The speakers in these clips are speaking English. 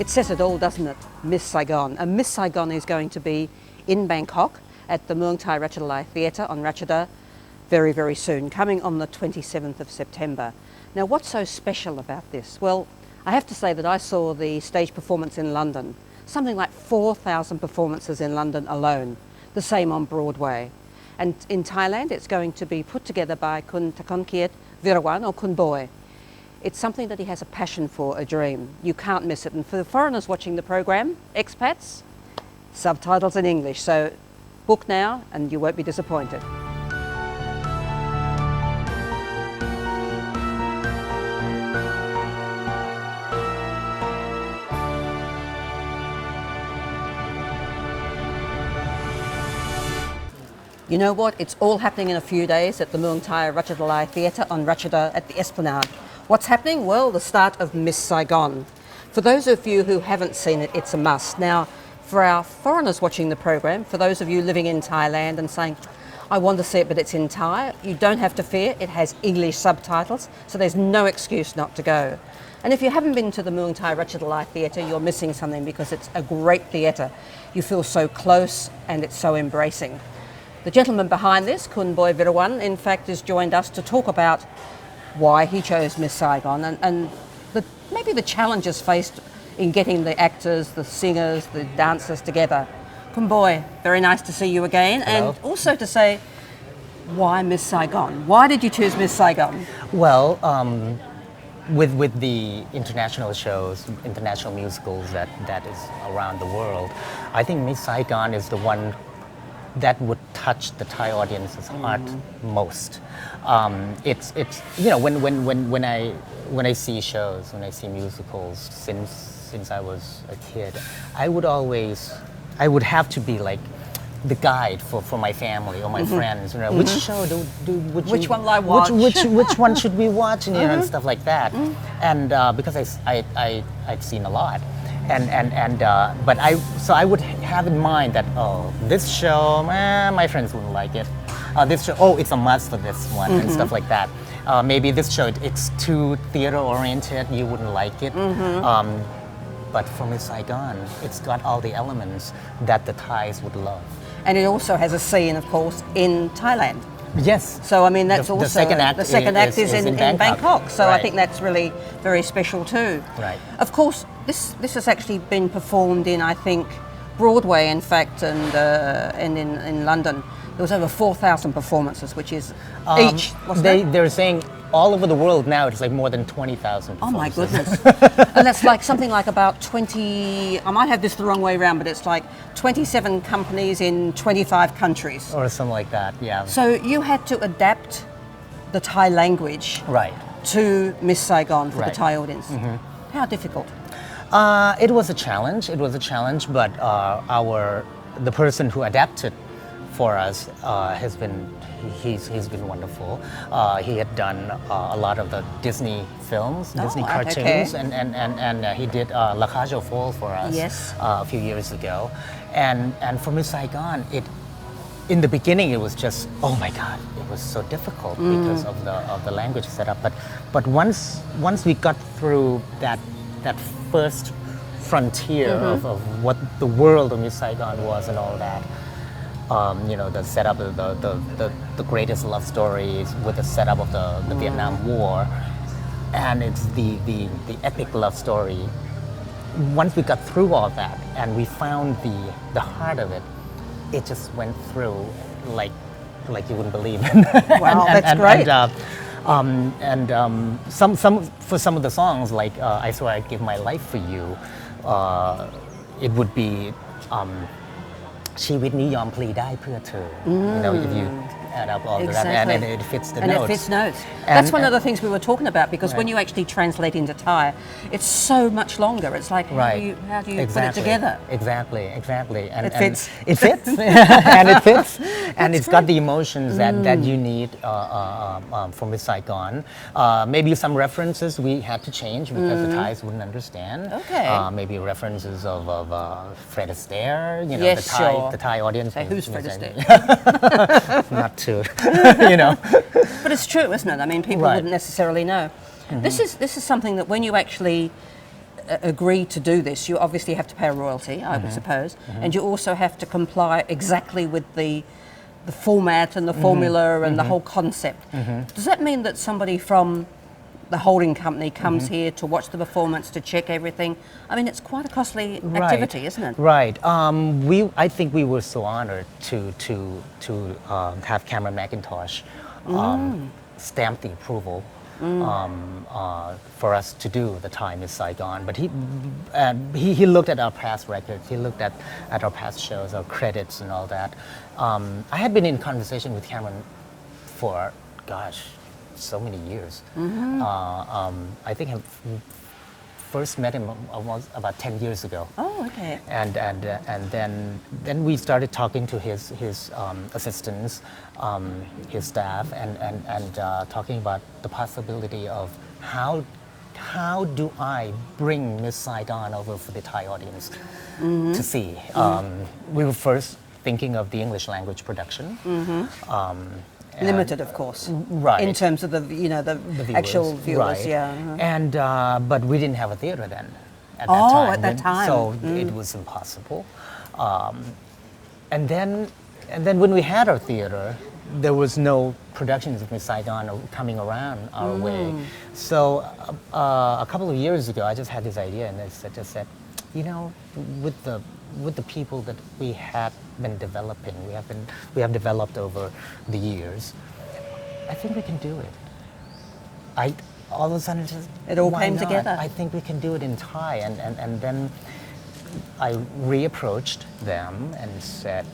It says it all, doesn't it? Miss Saigon. And Miss Saigon is going to be in Bangkok at the Muang Thai Ratchathai Theatre on Ratchathai very, very soon, coming on the 27th of September. Now, what's so special about this? Well, I have to say that I saw the stage performance in London, something like 4,000 performances in London alone, the same on Broadway. And in Thailand, it's going to be put together by Kun Takonkiet Virawan or Kun Boy. It's something that he has a passion for, a dream. You can't miss it. And for the foreigners watching the program, expats, subtitles in English. So book now and you won't be disappointed. You know what? It's all happening in a few days at the Muang Thai Ratchathai Theatre on Ratchathai at the Esplanade. What's happening? Well, the start of Miss Saigon. For those of you who haven't seen it, it's a must. Now, for our foreigners watching the program, for those of you living in Thailand and saying, I want to see it but it's in Thai, you don't have to fear. It has English subtitles, so there's no excuse not to go. And if you haven't been to the Muang Thai Ratchathai Theatre, you're missing something because it's a great theatre. You feel so close and it's so embracing. The gentleman behind this, Kun Boy Virawan, in fact, has joined us to talk about why he chose Miss Saigon and maybe the challenges faced in getting the actors, the singers, the dancers together. Kun Boy, very nice to see you again. Hello. And also to say, why Miss Saigon? Why did you choose Miss Saigon? Well, with the international shows, international musicals that is around the world, I think Miss Saigon is the one that would touch the Thai audience's heart most. It's you know when I see shows, when I see musicals since I was a kid, I would have to be like the guide for my family or my friends. You know, which show Which one will I watch? Which one should we watch? And, you know, and stuff like that. And because I'd seen a lot. But I would have in mind that, oh, this show, my friends wouldn't like it. This show, oh, it's a must for this one and stuff like that. Maybe this show, it's too theater oriented, you wouldn't like it. But for Miss Saigon, it's got all the elements that the Thais would love. And it also has a scene, of course, in Thailand. Yes. So, I mean, that's also... The second act is in Bangkok. So right. I think that's really very special too. Right. Of course, this has actually been performed in, I think, Broadway, in fact, and in London. There was over 4,000 performances, which is each. They're saying all over the world now it's like more than 20,000 Oh my goodness. And that's like something like about 20, I might have this the wrong way around, but it's like 27 companies in 25 countries. Or something like that, yeah. So you had to adapt the Thai language Right. to Miss Saigon for the Right. Thai audience. How difficult? It was a challenge. But the person who adapted for us has been wonderful. He had done a lot of the Disney films, Disney cartoons, okay. and he did La Cage aux Folles for us Yes. A few years ago. And for Miss Saigon, in the beginning it was just, oh my God, it was so difficult because of the language setup. But once we got through that first frontier of what the world of Miss Saigon was and all that. You know, the setup of the greatest love stories with the setup of the Vietnam War, and it's the epic love story. Once we got through all that and we found the heart of it, it just went through like you wouldn't believe. Wow, that's great. For some of the songs, like I Swear I'd Give My Life for You, it would be ชีวิตนี้ยอมพลีได้เพื่อเธอ You know, if you add up all of that and it fits the notes. And it fits notes. That's one of the things we were talking about, because when you actually translate into Thai, it's so much longer. It's like, how do you put it together? Exactly. And it fits. It fits. And it fits. And it's got the emotions that you need for Miss Saigon. Maybe some references we had to change because the Thais wouldn't understand. Okay. Maybe references of Fred Astaire. You know, Yes, sure. The Thai audience. Say, who's Fred Astaire? Not too, you know. But it's true, isn't it? I mean, people wouldn't necessarily know. This is something that when you actually agree to do this, you obviously have to pay a royalty, I would suppose, and you also have to comply exactly with the format and the formula and the whole concept. Does that mean that somebody from the holding company comes here to watch the performance, to check everything? I mean, it's quite a costly activity, isn't it? Right. I think we were so honored to have Cameron McIntosh stamp the approval for us to do The Time is Saigon. But he looked at our past records, he looked at our past shows, our credits and all that. I had been in conversation with Cameron for, gosh, so many years. I think I first met him almost about 10 years ago. Oh, okay. And then we started talking to his assistants, his staff, and talking about the possibility of how do I bring Miss Saigon over for the Thai audience to see. We were first thinking of the English language production. Limited, of course, right? In terms of the viewers, actual viewers, right. yeah. And but we didn't have a theater then. At that time. So it was impossible. And then when we had our theater, there was no productions of Miss Saigon coming around our way. So a couple of years ago, I just had this idea, and I just said, you know, with the people that we have been developing, we have developed over the years, I think we can do it. All of a sudden, it all why came not? together. I think we can do it in Thai, and then I reapproached them and said,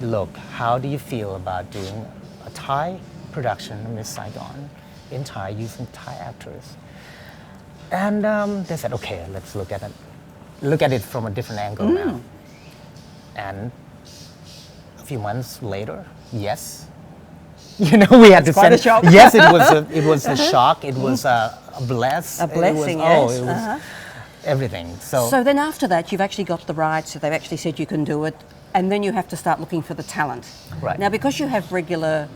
look, how do you feel about doing a Thai production of Miss Saigon in Thai using Thai actors? And they said, okay, let's look at it from a different angle now. And a few months later, yes, you know, we had to send. Quite a shock. Yes, it was a shock. It was a bless. A blessing, yes. yes. It was everything. So then after that, you've actually got the rights. So they've actually said you can do it, and then you have to start looking for the talent. Right. Now, because you have regular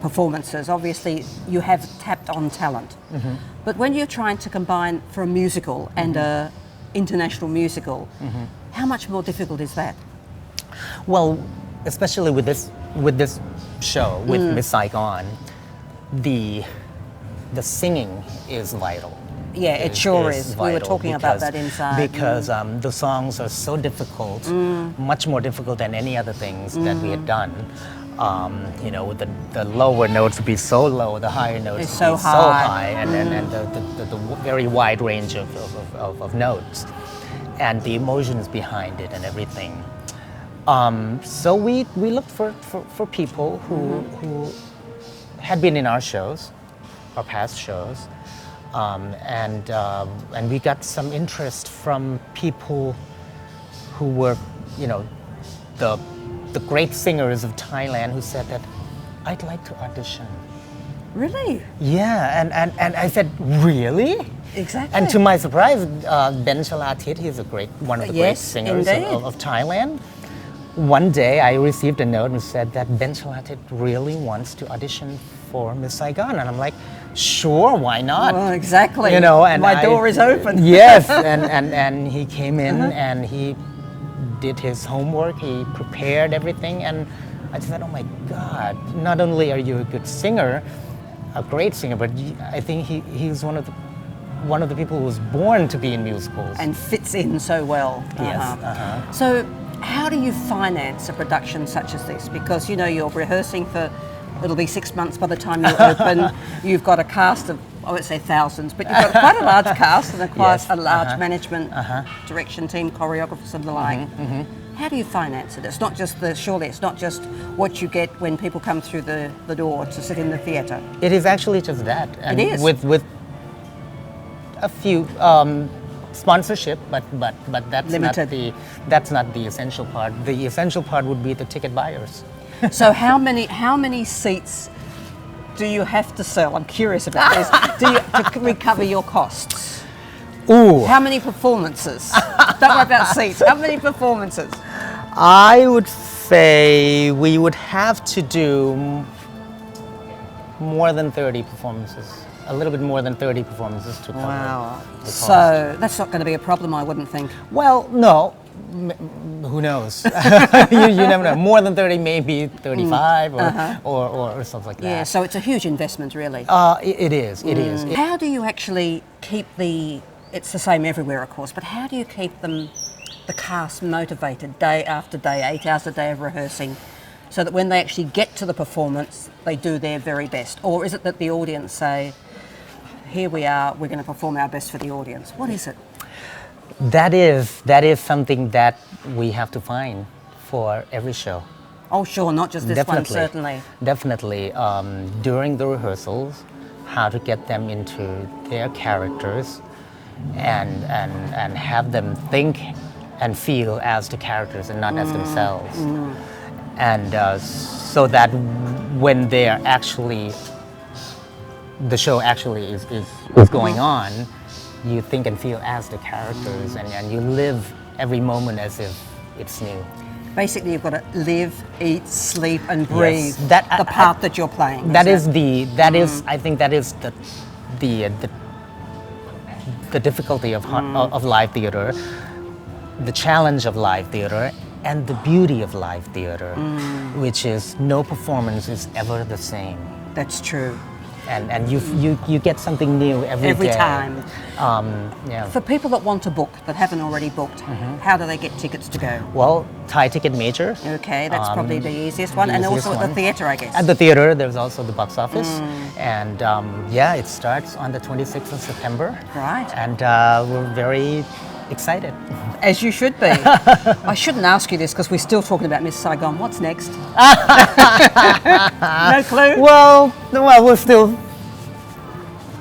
performances, obviously you have tapped on talent. But when you're trying to combine for a musical and a international musical, how much more difficult is that? Well, especially with this show, with Miss Saigon, the singing is vital. Yeah, it sure is. We were talking about that inside. Because the songs are so difficult, much more difficult than any other things that we had done. You know, the lower notes would be so low, the higher notes It's would be so so high. high, and the very wide range of notes, and the emotions behind it and everything. So we looked for people who had been in our shows, our past shows, and we got some interest from people who were, you know, the great singers of Thailand, who said that I'd like to audition. Really? Yeah, and I said, really? Exactly. And to my surprise, Ben Chalatit, he's one of the great singers of Thailand. One day I received a note and said that Ben Chalatit really wants to audition for Miss Saigon, and I'm like, sure, why not? Well, exactly. You know, and my door is open. Yes, and he came in and he did his homework. He prepared everything, and I said, oh my God! Not only are you a good singer, a great singer, but I think he's one of the people who was born to be in musicals And fits in so well. Yes. So how do you finance a production such as this? Because, you know, you're rehearsing for, it'll be 6 months by the time you open. You've got a cast of, I won't say thousands, but you've got quite a large cast and a large management, direction team, choreographers and the like. How do you finance it? It's not just surely it's not just what you get when people come through the door to sit in the theatre. It is actually just that. And it is. With a few sponsorship, but that's Limited. that's not the essential part. The essential part would be the ticket buyers. So how many seats do you have to sell? I'm curious about this. To recover your costs? Ooh. How many performances? Don't worry about seats. How many performances? I would say we would have to do more than 30 performances. a little bit more than 30 performances to cover. Wow. the cost. So that's not going to be a problem, I wouldn't think. Well, no. Who knows? you never know. More than 30, maybe 35 or something like that. Yeah, so it's a huge investment, really. It is. It is. How do you actually keep it's the same everywhere, of course, but how do you keep the cast motivated day after day, 8 hours a day of rehearsing, so that when they actually get to the performance, they do their very best? Or is it that the audience say, here we are, we're going to perform our best for the audience? What is it? That is something that we have to find for every show. Oh, sure, not just this one, certainly. Definitely. During the rehearsals, how to get them into their characters and have them think and feel as the characters and not as themselves. And so that when they're actually, the show actually is going on, you think and feel as the characters and you live every moment as if it's new. Basically, you've got to live, eat, sleep, and breathe Yes, the part that you're playing. That is I think that is the difficulty of live theater, the challenge of live theater, and the beauty of live theater, which is no performance is ever the same. That's true. And you get something new every day. Time. Yeah. For people that want to book, that haven't already booked, how do they get tickets to go? Well, Thai Ticket Major. Okay, that's probably the easiest one. And also at the theatre, I guess. At the theatre, there's also the box office. And it starts on the 26th of September. Right. And we're very excited. As you should be. I shouldn't ask you this because we're still talking about Miss Saigon. What's next? No clue? Well, we're still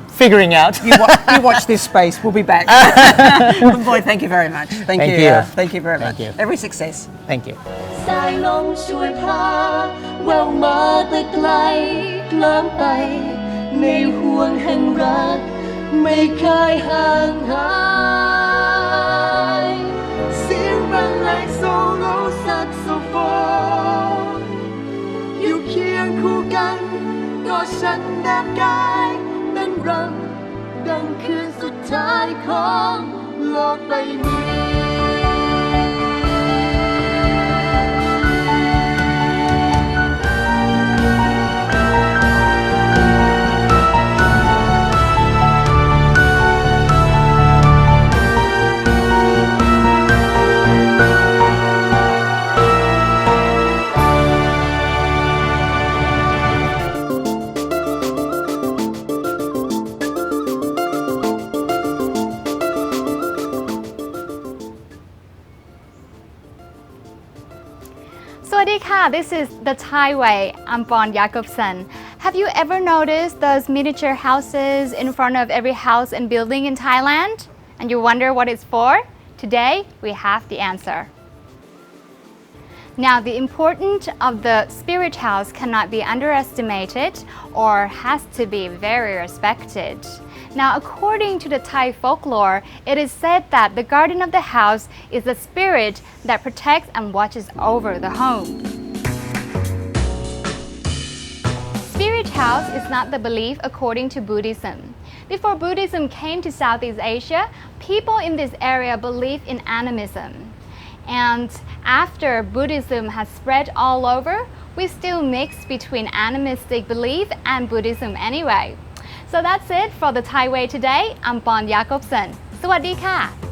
figuring out. You watch this space. We'll be back. Boy, thank you very much. Thank you. you. Thank you very much. Thank you. Every success. Thank you. สายลมช่วยพาแววมาแต่ไกลกล้ามไปในห่วงแห่งรักไม่เคยห่างหายเสียงบรรเลงโซโลแซกโซโฟนอยู่เคียงคู่กันก็ฉันแนบกายนั้นรังดังคืนสุดท้ายของโลกใบนี้ Sawadika, this is the Thai way. I'm Bon Jacobsen. Have you ever noticed those miniature houses in front of every house and building in Thailand? And you wonder what it's for? Today, we have the answer. Now, the importance of the spirit house cannot be underestimated or has to be very respected. Now, according to the Thai folklore, it is said that the guardian of the house is the spirit that protects and watches over the home. Spirit house is not the belief according to Buddhism. Before Buddhism came to Southeast Asia, people in this area believed in animism. And after Buddhism has spread all over, we still mix between animistic belief and Buddhism anyway. So that's it for the Thai way today. I'm Bon Jacobsen. สวัสดีค่ะ